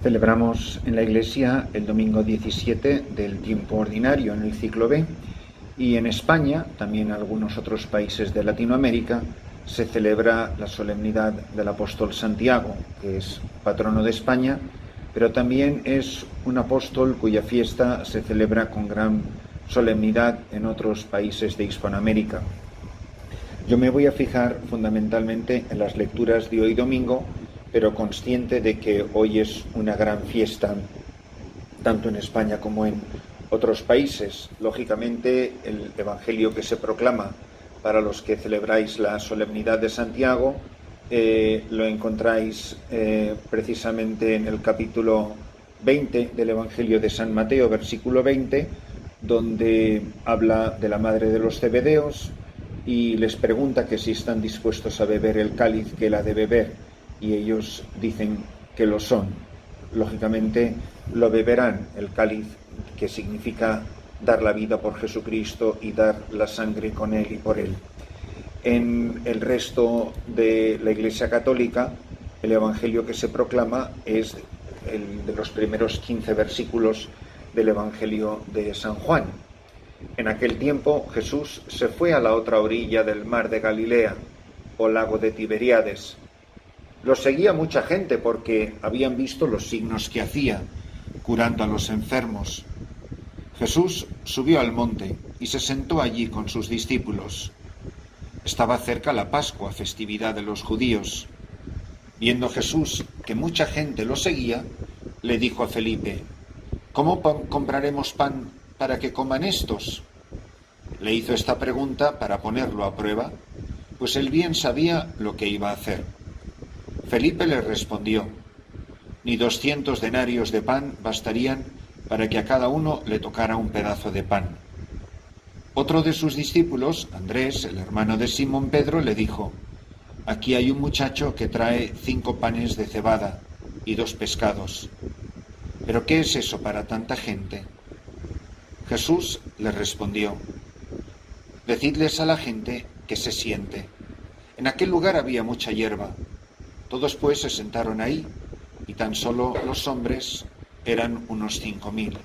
Celebramos en la Iglesia el domingo 17 del tiempo ordinario en el ciclo B, y en España, también en algunos otros países de Latinoamérica, se celebra la solemnidad del apóstol Santiago, que es patrono de España, pero también es un apóstol cuya fiesta se celebra con gran solemnidad en otros países de Hispanoamérica. Yo me voy a fijar fundamentalmente en las lecturas de hoy domingo, pero consciente de que hoy es una gran fiesta, tanto en España como en otros países. Lógicamente, el Evangelio que se proclama para los que celebráis la solemnidad de Santiago, lo encontráis precisamente en el capítulo 20 del Evangelio de San Mateo, versículo 20, donde habla de la madre de los Zebedeos y les pregunta que si están dispuestos a beber el cáliz que él ha de beber, y ellos dicen que lo son. Lógicamente lo beberán, el cáliz que significa dar la vida por Jesucristo y dar la sangre con él y por él. En el resto de la Iglesia Católica, el Evangelio que se proclama es el de los primeros 15 versículos del Evangelio de San Juan. En aquel tiempo Jesús se fue a la otra orilla del mar de Galilea, o lago de Tiberíades. Lo seguía mucha gente porque habían visto los signos que hacía, curando a los enfermos. Jesús subió al monte y se sentó allí con sus discípulos. Estaba cerca la Pascua, festividad de los judíos. Viendo Jesús que mucha gente lo seguía, le dijo a Felipe: ¿Cómo compraremos pan para que coman estos? Le hizo esta pregunta para ponerlo a prueba, pues él bien sabía lo que iba a hacer. Felipe le respondió: ni 200 denarios de pan bastarían para que a cada uno le tocara un pedazo de pan. Otro de sus discípulos, Andrés, el hermano de Simón Pedro, le dijo: aquí hay un muchacho que trae 5 panes de cebada y 2 pescados. ¿Pero qué es eso para tanta gente? Jesús le respondió: decidles a la gente que se siente. En aquel lugar había mucha hierba. Todos pues se sentaron ahí, y tan solo los hombres eran unos 5.000.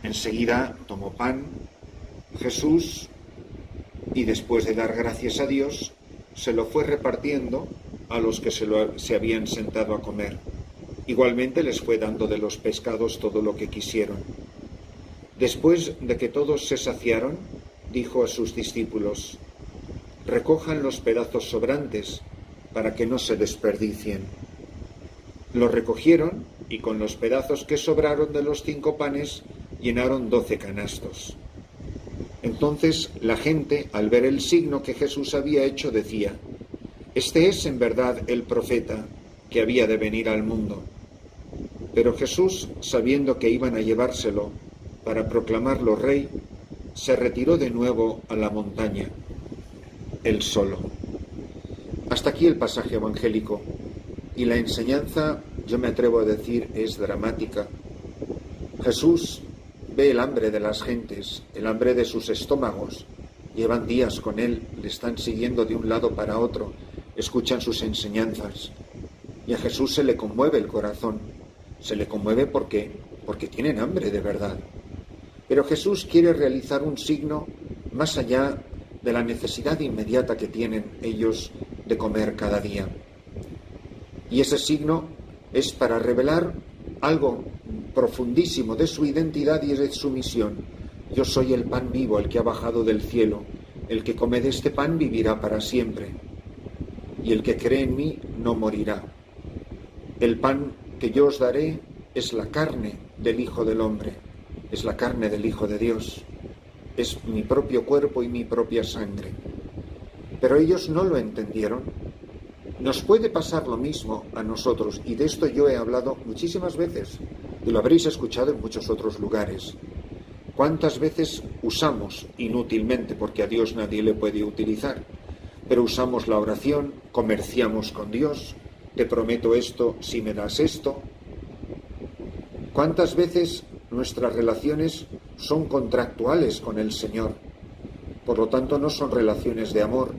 Enseguida tomó pan Jesús y, después de dar gracias a Dios, se lo fue repartiendo a los que se habían sentado a comer. Igualmente les fue dando de los pescados todo lo que quisieron. Después de que todos se saciaron, dijo a sus discípulos: recojan los pedazos sobrantes para que no se desperdicien. Los recogieron y con los pedazos que sobraron de los 5 panes llenaron 12 canastos. Entonces la gente, al ver el signo que Jesús había hecho, decía: este es en verdad el profeta que había de venir al mundo. Pero Jesús, sabiendo que iban a llevárselo para proclamarlo rey, se retiró de nuevo a la montaña, él solo. Hasta aquí el pasaje evangélico, y la enseñanza, yo me atrevo a decir, es dramática. Jesús ve el hambre de las gentes, el hambre de sus estómagos. Llevan días con él, le están siguiendo de un lado para otro, escuchan sus enseñanzas. Y a Jesús se le conmueve el corazón. Se le conmueve porque tienen hambre de verdad. Pero Jesús quiere realizar un signo más allá de la necesidad inmediata que tienen ellos de comer cada día. Y ese signo es para revelar algo profundísimo de su identidad y de su misión. Yo soy el pan vivo, el que ha bajado del cielo. El que come de este pan vivirá para siempre. Y el que cree en mí no morirá. El pan que yo os daré es la carne del Hijo del Hombre. Es la carne del Hijo de Dios. Es mi propio cuerpo y mi propia sangre. Pero ellos no lo entendieron. Nos puede pasar lo mismo a nosotros, y de esto yo he hablado muchísimas veces, y lo habréis escuchado en muchos otros lugares. ¿Cuántas veces usamos inútilmente, porque a Dios nadie le puede utilizar, pero usamos la oración, comerciamos con Dios, te prometo esto si me das esto? ¿Cuántas veces nuestras relaciones son contractuales con el Señor? Por lo tanto, no son relaciones de amor,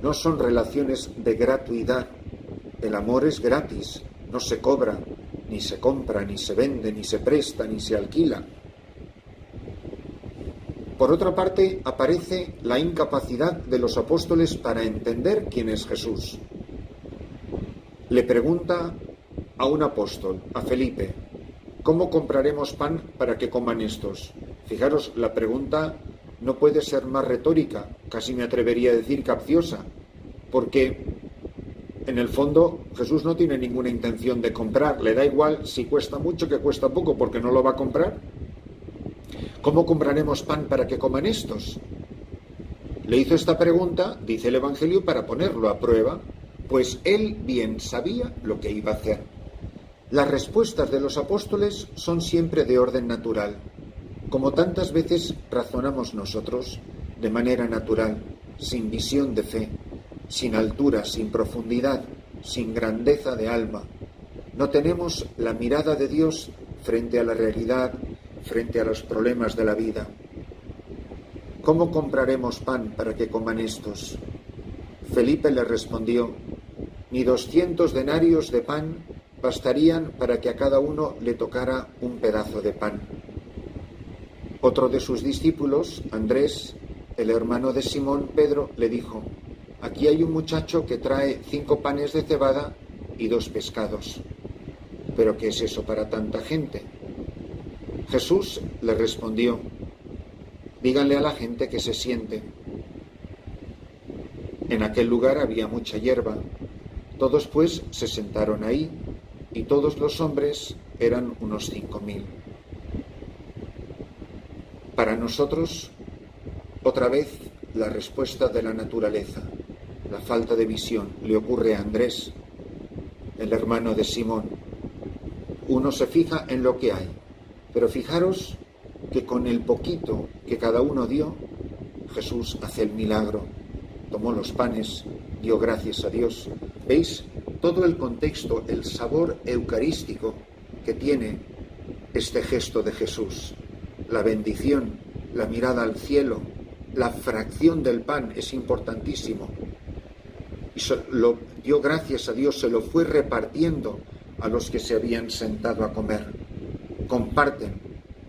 no son relaciones de gratuidad. El amor es gratis, no se cobra, ni se compra, ni se vende, ni se presta, ni se alquila. Por otra parte, aparece la incapacidad de los apóstoles para entender quién es Jesús. Le pregunta a un apóstol, a Felipe, ¿cómo compraremos pan para que coman estos? Fijaros, la pregunta no puede ser más retórica, casi me atrevería a decir capciosa, porque en el fondo Jesús no tiene ninguna intención de comprar, le da igual si cuesta mucho que cuesta poco, porque no lo va a comprar. ¿Cómo compraremos pan para que coman estos? Le hizo esta pregunta, dice el Evangelio, para ponerlo a prueba, pues él bien sabía lo que iba a hacer. Las respuestas de los apóstoles son siempre de orden natural, como tantas veces razonamos nosotros, de manera natural, sin visión de fe, sin altura, sin profundidad, sin grandeza de alma. No tenemos la mirada de Dios frente a la realidad, frente a los problemas de la vida. ¿Cómo compraremos pan para que coman estos? Felipe le respondió, ni 200 denarios de pan bastarían para que a cada uno le tocara un pedazo de pan. Otro de sus discípulos, Andrés, el hermano de Simón Pedro, le dijo, aquí hay un muchacho que trae 5 panes de cebada y 2 pescados. ¿Pero qué es eso para tanta gente? Jesús le respondió, díganle a la gente que se siente. En aquel lugar había mucha hierba. Todos pues se sentaron ahí, y todos los hombres eran unos 5.000. Para nosotros, otra vez, la respuesta de la naturaleza, la falta de visión, le ocurre a Andrés, el hermano de Simón. Uno se fija en lo que hay, pero fijaros que con el poquito que cada uno dio, Jesús hace el milagro. Tomó los panes, dio gracias a Dios. ¿Veis? Todo el contexto, el sabor eucarístico que tiene este gesto de Jesús. La bendición, la mirada al cielo, la fracción del pan es importantísimo. Y lo dio gracias a Dios, se lo fue repartiendo a los que se habían sentado a comer. Comparten.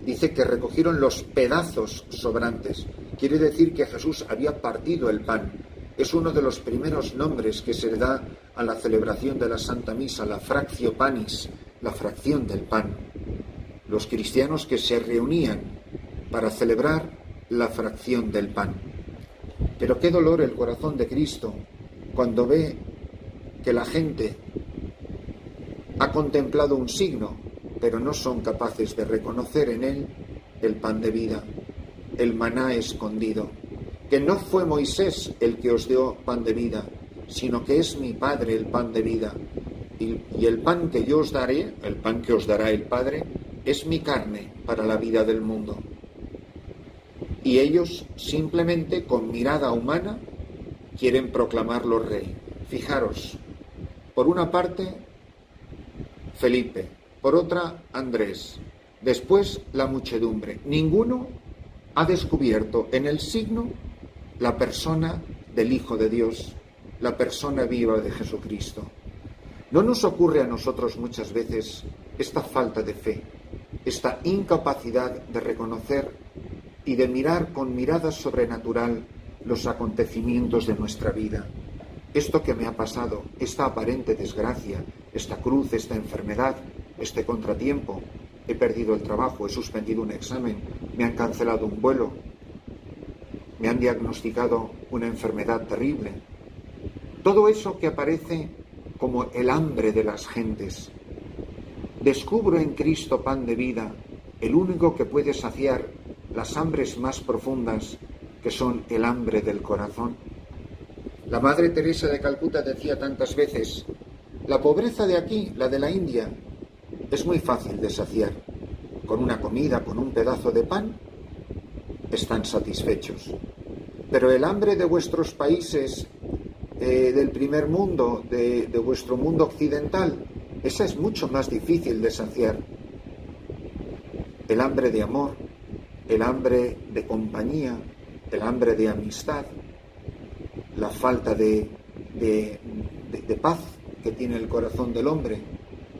Dice que recogieron los pedazos sobrantes. Quiere decir que Jesús había partido el pan. Es uno de los primeros nombres que se le da a la celebración de la Santa Misa, la fractio panis, la fracción del pan. Los cristianos que se reunían para celebrar la fracción del pan. Pero qué dolor el corazón de Cristo cuando ve que la gente ha contemplado un signo, pero no son capaces de reconocer en él el pan de vida, el maná escondido, que no fue Moisés el que os dio pan de vida, sino que es mi Padre el pan de vida, y el pan que yo os daré, el pan que os dará el Padre, es mi carne para la vida del mundo. Y ellos simplemente con mirada humana quieren proclamarlo rey. Fijaros, por una parte Felipe, por otra Andrés, después la muchedumbre. Ninguno ha descubierto en el signo la persona del Hijo de Dios, la persona viva de Jesucristo. ¿No nos ocurre a nosotros muchas veces esta falta de fe, esta incapacidad de reconocer y de mirar con mirada sobrenatural los acontecimientos de nuestra vida? Esto que me ha pasado, esta aparente desgracia, esta cruz, esta enfermedad, este contratiempo, he perdido el trabajo, he suspendido un examen, me han cancelado un vuelo, me han diagnosticado una enfermedad terrible. Todo eso que aparece como el hambre de las gentes. Descubro en Cristo pan de vida, el único que puede saciar las hambres más profundas, que son el hambre del corazón. La Madre Teresa de Calcuta decía tantas veces, la pobreza de aquí, la de la India, es muy fácil de saciar. Con una comida, con un pedazo de pan, están satisfechos. Pero el hambre de vuestros países, del primer mundo, de vuestro mundo occidental, esa es mucho más difícil de saciar. El hambre de amor, el hambre de compañía, el hambre de amistad, la falta de paz que tiene el corazón del hombre,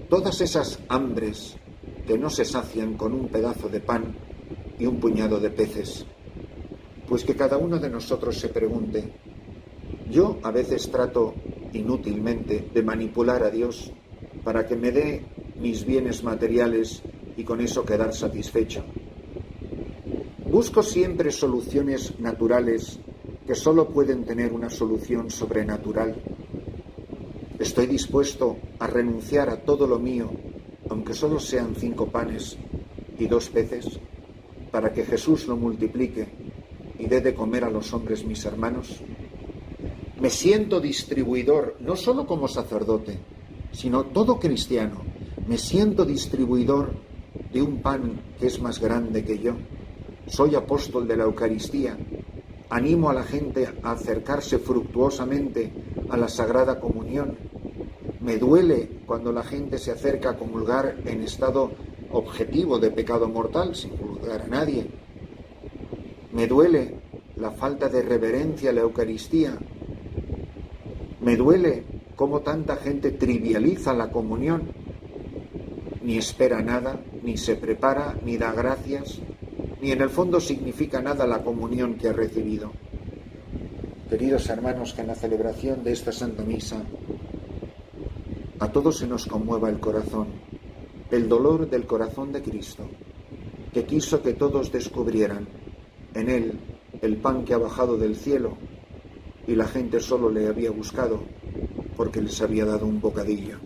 todas esas hambres que no se sacian con un pedazo de pan y un puñado de peces. Pues que cada uno de nosotros se pregunte, yo a veces trato inútilmente de manipular a Dios para que me dé mis bienes materiales y con eso quedar satisfecho. Busco siempre soluciones naturales que solo pueden tener una solución sobrenatural. Estoy dispuesto a renunciar a todo lo mío, aunque solo sean 5 panes y 2 peces, para que Jesús lo multiplique y dé de comer a los hombres mis hermanos. Me siento distribuidor, no solo como sacerdote, sino todo cristiano. Me siento distribuidor de un pan que es más grande que yo. Soy apóstol de la Eucaristía. Animo a la gente a acercarse fructuosamente a la Sagrada Comunión. Me duele cuando la gente se acerca a comulgar en estado objetivo de pecado mortal, sin juzgar a nadie. Me duele la falta de reverencia a la Eucaristía. Me duele cómo tanta gente trivializa la comunión. Ni espera nada, ni se prepara, ni da gracias, ni en el fondo significa nada la comunión que ha recibido. Queridos hermanos, que en la celebración de esta Santa Misa a todos se nos conmueva el corazón, el dolor del corazón de Cristo, que quiso que todos descubrieran en Él el pan que ha bajado del cielo y la gente solo le había buscado porque les había dado un bocadillo.